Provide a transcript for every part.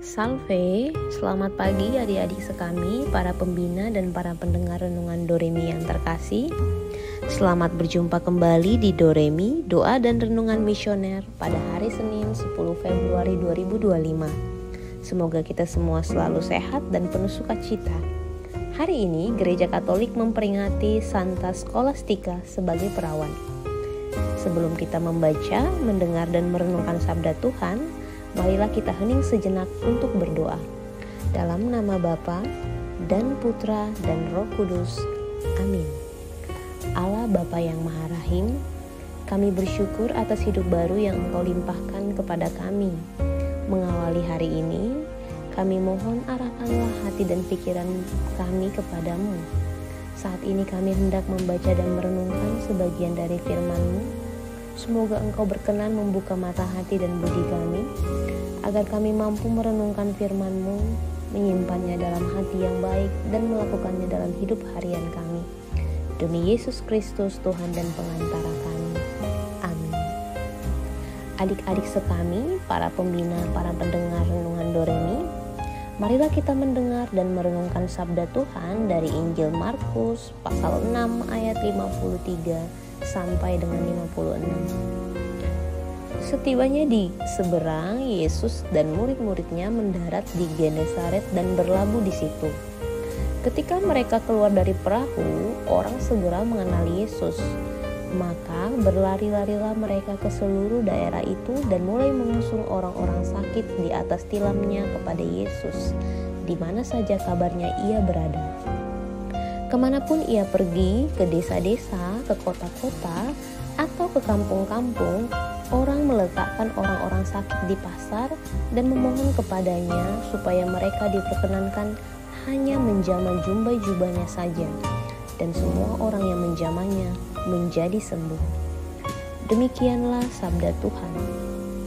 Salve, selamat pagi adik-adik sekami, para pembina dan para pendengar renungan Doremi yang terkasih. Selamat berjumpa kembali di Doremi, doa dan renungan misioner pada hari Senin 10 Februari 2025. Semoga kita semua selalu sehat dan penuh sukacita. Hari ini Gereja Katolik memperingati Santa Scholastica sebagai perawan. Sebelum kita membaca, mendengar dan merenungkan sabda Tuhan, marilah kita hening sejenak untuk berdoa. Dalam nama Bapa dan Putra dan Roh Kudus. Amin. Allah Bapa yang Maha Rahim, kami bersyukur atas hidup baru yang Engkau limpahkan kepada kami. Mengawali hari ini, kami mohon arahkanlah hati dan pikiran kami kepadamu. Saat ini kami hendak membaca dan merenungkan sebagian dari firman-Mu. Semoga Engkau berkenan membuka mata hati dan budi kami, agar kami mampu merenungkan firman-Mu, menyimpannya dalam hati yang baik, dan melakukannya dalam hidup harian kami. Demi Yesus Kristus, Tuhan dan pengantara kami. Amin. Adik-adik sekami, para pembina, para pendengar renungan Doremi, marilah kita mendengar dan merenungkan sabda Tuhan dari Injil Markus pasal 6 ayat 53 sampai dengan 56. Setibanya di seberang, Yesus dan murid-muridnya mendarat di Genesaret dan berlabuh di situ. Ketika mereka keluar dari perahu, orang segera mengenali Yesus. Maka berlari-larilah mereka ke seluruh daerah itu dan mulai mengusung orang-orang sakit di atas tilamnya kepada Yesus, di mana saja kabarnya ia berada. Kemanapun ia pergi, ke desa-desa, ke kota-kota, atau ke kampung-kampung, orang meletakkan orang-orang sakit di pasar dan memohon kepadanya supaya mereka diperkenankan hanya menjamah jubah-jubahnya saja, dan semua orang yang menjamahnya menjadi sembuh. Demikianlah sabda Tuhan.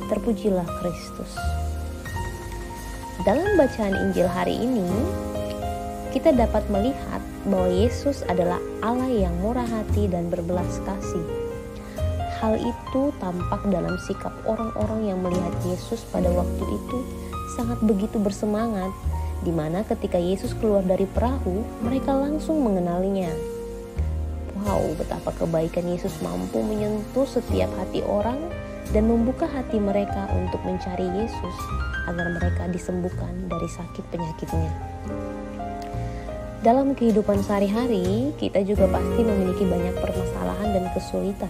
Terpujilah Kristus. Dalam bacaan Injil hari ini, kita dapat melihat bahwa Yesus adalah Allah yang murah hati dan berbelas kasih. Hal itu tampak dalam sikap orang-orang yang melihat Yesus pada waktu itu sangat begitu bersemangat, di mana ketika Yesus keluar dari perahu, mereka langsung mengenalinya. Wow, betapa kebaikan Yesus mampu menyentuh setiap hati orang dan membuka hati mereka untuk mencari Yesus agar mereka disembuhkan dari sakit penyakitnya. Dalam kehidupan sehari-hari, kita juga pasti memiliki banyak permasalahan dan kesulitan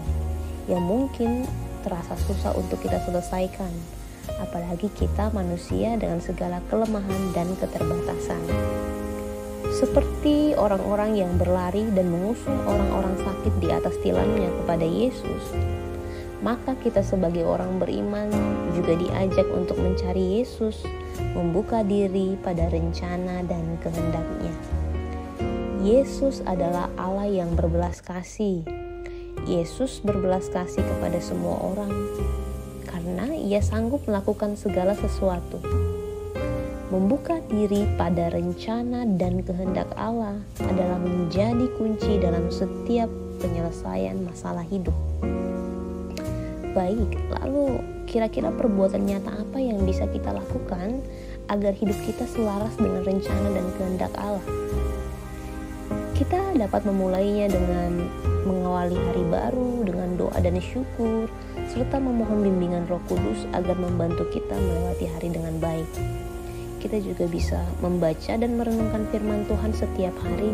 yang mungkin terasa susah untuk kita selesaikan, apalagi kita manusia dengan segala kelemahan dan keterbatasan. Seperti orang-orang yang berlari dan mengusung orang-orang sakit di atas tilamnya kepada Yesus, maka kita sebagai orang beriman juga diajak untuk mencari Yesus, membuka diri pada rencana dan kehendak-Nya. Yesus adalah Allah yang berbelas kasih. Yesus berbelas kasih kepada semua orang karena Ia sanggup melakukan segala sesuatu. Membuka diri pada rencana dan kehendak Allah adalah menjadi kunci dalam setiap penyelesaian masalah hidup. Baik, lalu kira-kira perbuatan nyata apa yang bisa kita lakukan agar hidup kita selaras dengan rencana dan kehendak Allah? Kita dapat memulainya dengan mengawali hari baru dengan doa dan syukur, serta memohon bimbingan Roh Kudus agar membantu kita melewati hari dengan baik. Kita juga bisa membaca dan merenungkan firman Tuhan setiap hari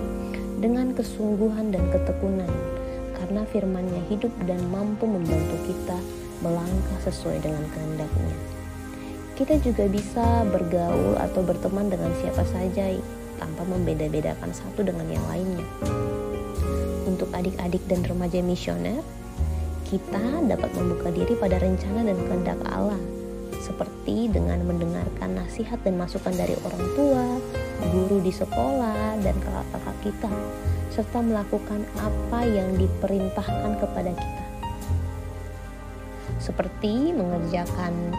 dengan kesungguhan dan ketekunan, karena firman-Nya hidup dan mampu membantu kita melangkah sesuai dengan kehendak-Nya. Kita juga bisa bergaul atau berteman dengan siapa saja tanpa membeda-bedakan satu dengan yang lainnya. Untuk adik-adik dan remaja misioner, kita dapat membuka diri pada rencana dan kehendak Allah, seperti dengan mendengarkan nasihat dan masukan dari orang tua, guru di sekolah, dan kakak-kakak kita, serta melakukan apa yang diperintahkan kepada kita. Seperti mengerjakan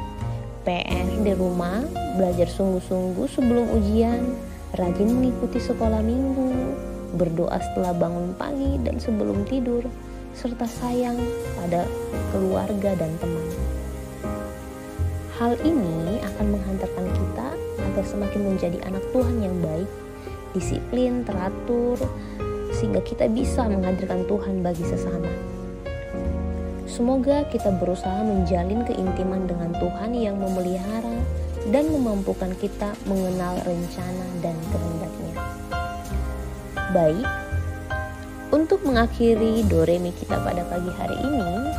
PR di rumah, belajar sungguh-sungguh sebelum ujian, rajin mengikuti sekolah minggu, berdoa setelah bangun pagi dan sebelum tidur, serta sayang pada keluarga dan teman. Hal ini akan menghantarkan kita agar semakin menjadi anak Tuhan yang baik, disiplin, teratur, sehingga kita bisa menghadirkan Tuhan bagi sesama. Semoga kita berusaha menjalin keintiman dengan Tuhan yang memelihara dan memampukan kita mengenal rencana dan kehendak-Nya. Baik, untuk mengakhiri Doremi kita pada pagi hari ini,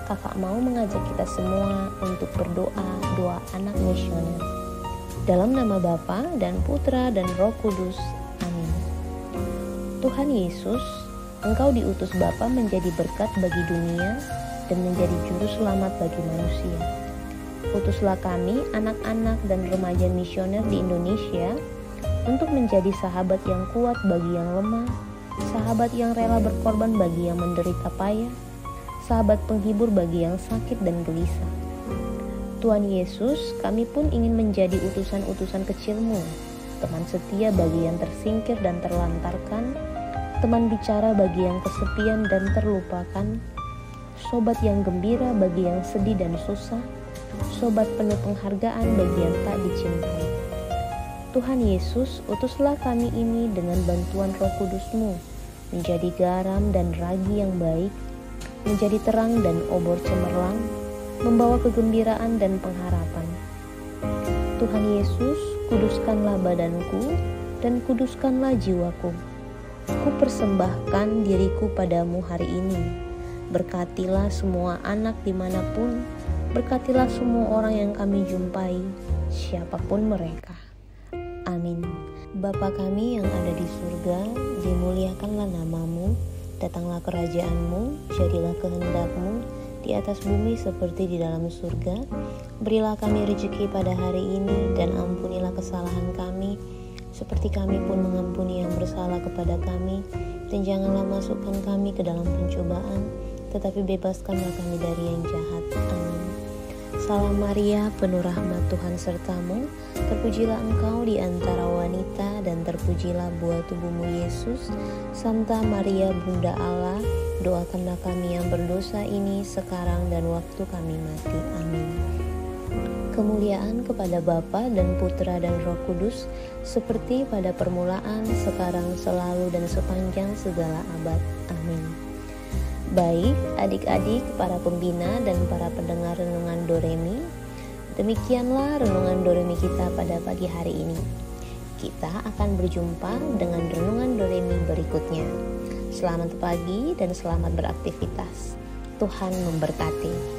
kakak mau mengajak kita semua untuk berdoa doa anak misioner. Dalam nama Bapa dan Putra dan Roh Kudus. Amin. Tuhan Yesus, Engkau diutus Bapa menjadi berkat bagi dunia dan menjadi juru selamat bagi manusia. Utuslah kami, anak-anak dan remaja misioner di Indonesia, untuk menjadi sahabat yang kuat bagi yang lemah, sahabat yang rela berkorban bagi yang menderita payah, sahabat penghibur bagi yang sakit dan gelisah. Tuhan Yesus, kami pun ingin menjadi utusan-utusan kecil-Mu, teman setia bagi yang tersingkir dan terlantarkan, teman bicara bagi yang kesepian dan terlupakan, sobat yang gembira bagi yang sedih dan susah, sobat penuh penghargaan bagi yang tak dicintai. Tuhan Yesus, utuslah kami ini dengan bantuan Roh Kudus-Mu, menjadi garam dan ragi yang baik, menjadi terang dan obor cemerlang, membawa kegembiraan dan pengharapan. Tuhan Yesus, kuduskanlah badanku dan kuduskanlah jiwaku. Ku persembahkan diriku padamu hari ini. Berkatilah semua anak dimanapun, berkatilah semua orang yang kami jumpai, siapapun mereka. Amin. Bapa kami yang ada di surga, dimuliakanlah nama-Mu, datanglah kerajaan-Mu, jadilah kehendak-Mu di atas bumi seperti di dalam surga. Berilah kami rezeki pada hari ini, dan ampunilah kesalahan kami, seperti kami pun mengampuni yang bersalah kepada kami. Dan janganlah masukkan kami ke dalam pencobaan, tetapi bebaskanlah kami dari yang jahat. Amin. Salam Maria, penuh rahmat, Tuhan sertamu. Terpujilah engkau di antara wanita, dan terpujilah buah tubuhmu Yesus. Santa Maria, Bunda Allah, doakanlah kami yang berdosa ini sekarang dan waktu kami mati. Amin. Kemuliaan kepada Bapa dan Putra dan Roh Kudus, seperti pada permulaan, sekarang, selalu, dan sepanjang segala abad. Amin. Baik, adik-adik, para pembina dan para pendengar renungan Doremi, demikianlah renungan Doremi kita pada pagi hari ini. Kita akan berjumpa dengan renungan Doremi berikutnya. Selamat pagi dan selamat beraktivitas. Tuhan memberkati.